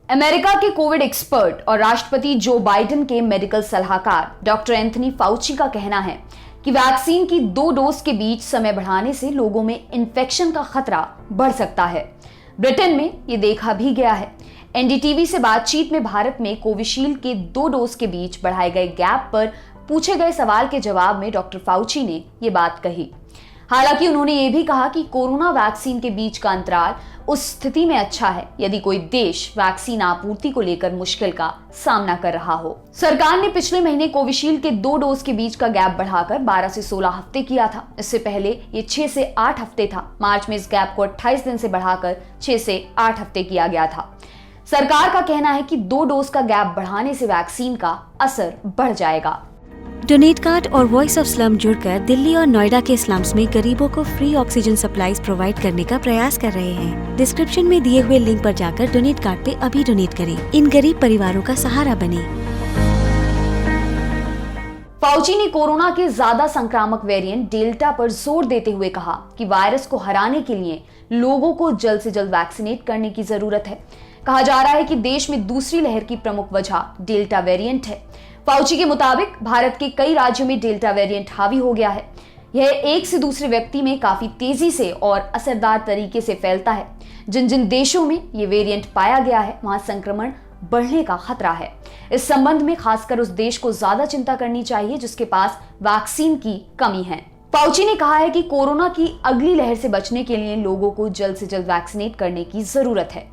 America के Covid expert और राष्ट्रपति जो बाइडेन के मेडिकल सलाहकार डॉक्टर एंथनी फाउची का कहना है कि वैक्सीन की 2 डोज के बीच समय बढ़ाने से लोगों में इन्फेक्शन का खतरा बढ़ सकता है। ब्रिटेन में ये देखा भी गया है। एनडीटीवी से बातचीत में भारत में कोविशील्ड के 2 डोज के बीच बढ़ाए गए गैप पर पूछे गए सवाल के जवाब में डॉक्टर फाउची ने ये बात कही। हालांकि उन्होंने ये भी कहा कि कोरोना वैक्सीन के बीच का अंतराल उस स्थिति में अच्छा है यदि कोई देश वैक्सीन आपूर्ति को लेकर मुश्किल का सामना कर रहा हो। सरकार ने पिछले महीने कोविशील्ड के 2 डोज के बीच का गैप बढ़ाकर 12 से 16 हफ्ते किया था। इससे पहले ये 6 से 8 हफ्ते था। मार्च में इस गैप को 28 दिन से बढ़ाकर 6 से 8 हफ्ते किया गया था। सरकार का कहना है कि 2 डोज का गैप बढ़ाने से वैक्सीन का असर बढ़ जाएगा। डोनेट कार्ड और वॉइस ऑफ स्लम जुड़कर दिल्ली और नोएडा के स्लम्स में गरीबों को फ्री ऑक्सीजन सप्लाईज प्रोवाइड करने का प्रयास कर रहे हैं। डिस्क्रिप्शन में दिए हुए लिंक पर जाकर डोनेट कार्ड पे अभी डोनेट करें। इन गरीब परिवारों का सहारा बने। फाउची ने कोरोना के ज्यादा संक्रामक वेरिएंट डेल्टा पर जोर देते हुए कहा कि वायरस को हराने के लिए लोगों को जल्द से जल्द वैक्सीनेट करने की जरूरत है। कहा जा रहा है कि देश में दूसरी लहर की प्रमुख वजह डेल्टा वेरिएंट है। फाउची के मुताबिक भारत के कई राज्यों में डेल्टा वेरिएंट हावी हो गया है। यह एक से दूसरे व्यक्ति में काफी तेजी से और असरदार तरीके से फैलता है। जिन जिन देशों में ये वेरिएंट पाया गया है वहां संक्रमण बढ़ने का खतरा है। इस संबंध में खासकर उस देश को ज्यादा चिंता करनी चाहिए जिसके पास वैक्सीन की कमी है। फाउची ने कहा है कि कोरोना की अगली लहर से बचने के लिए लोगों को जल्द से जल्द वैक्सीनेट करने की जरूरत है।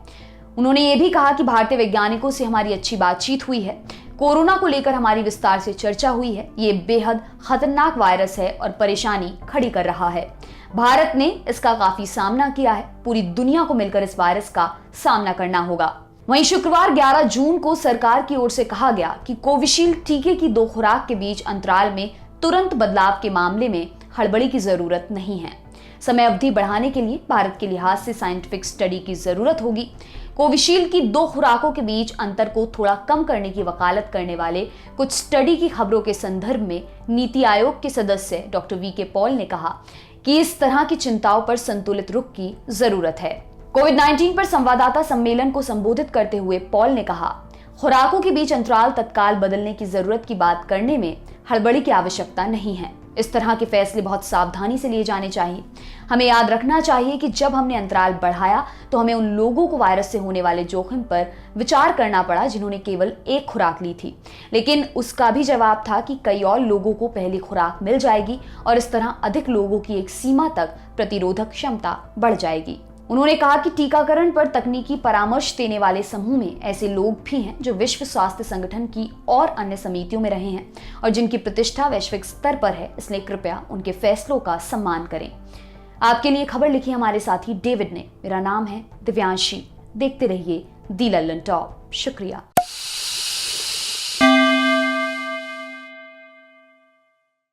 उन्होंने ये भी कहा कि भारतीय वैज्ञानिकों से हमारी अच्छी बातचीत हुई है। कोरोना को लेकर हमारी विस्तार से चर्चा हुई है। ये बेहद खतरनाक वायरस है और परेशानी खड़ी कर रहा है। भारत ने इसका काफी सामना किया है। पूरी दुनिया को मिलकर इस वायरस का सामना करना होगा। वहीं शुक्रवार 11 जून को सरकार की ओर से कहा गया कि कोविशील्ड टीके की 2 खुराक के बीच अंतराल में तुरंत बदलाव के मामले में हड़बड़ी की जरूरत नहीं है। समय अवधि बढ़ाने के लिए भारत के लिहाज से साइंटिफिक स्टडी की जरूरत होगी। कोविशील्ड की 2 खुराकों के बीच अंतर को थोड़ा कम करने की वकालत करने वाले कुछ स्टडी की खबरों के संदर्भ में नीति आयोग के सदस्य डॉक्टर वी.के. पॉल ने कहा कि इस तरह की चिंताओं पर संतुलित रुख की जरूरत है। कोविड-19 पर संवाददाता सम्मेलन को संबोधित करते हुए पॉल ने कहा, खुराकों के बीच अंतराल तत्काल बदलने की जरूरत की बात करने में हड़बड़ी की आवश्यकता नहीं है। इस तरह के फैसले बहुत सावधानी से लिए जाने चाहिए। हमें याद रखना चाहिए कि जब हमने अंतराल बढ़ाया तो हमें उन लोगों को वायरस से होने वाले जोखिम पर विचार करना पड़ा जिन्होंने केवल 1 खुराक ली थी, लेकिन उसका भी जवाब था कि कई और लोगों को पहली खुराक मिल जाएगी और इस तरह अधिक लोगों की एक सीमा तक प्रतिरोधक क्षमता बढ़ जाएगी। उन्होंने कहा कि टीकाकरण पर तकनीकी परामर्श देने वाले समूह में ऐसे लोग भी हैं जो विश्व स्वास्थ्य संगठन की और अन्य समितियों में रहे हैं और जिनकी प्रतिष्ठा वैश्विक स्तर पर है, इसलिए कृपया उनके फैसलों का सम्मान करें। आपके लिए खबर लिखी हमारे साथी डेविड ने। मेरा नाम है दिव्यांशी। देखते रहिए दी लल्लन टॉप। शुक्रिया।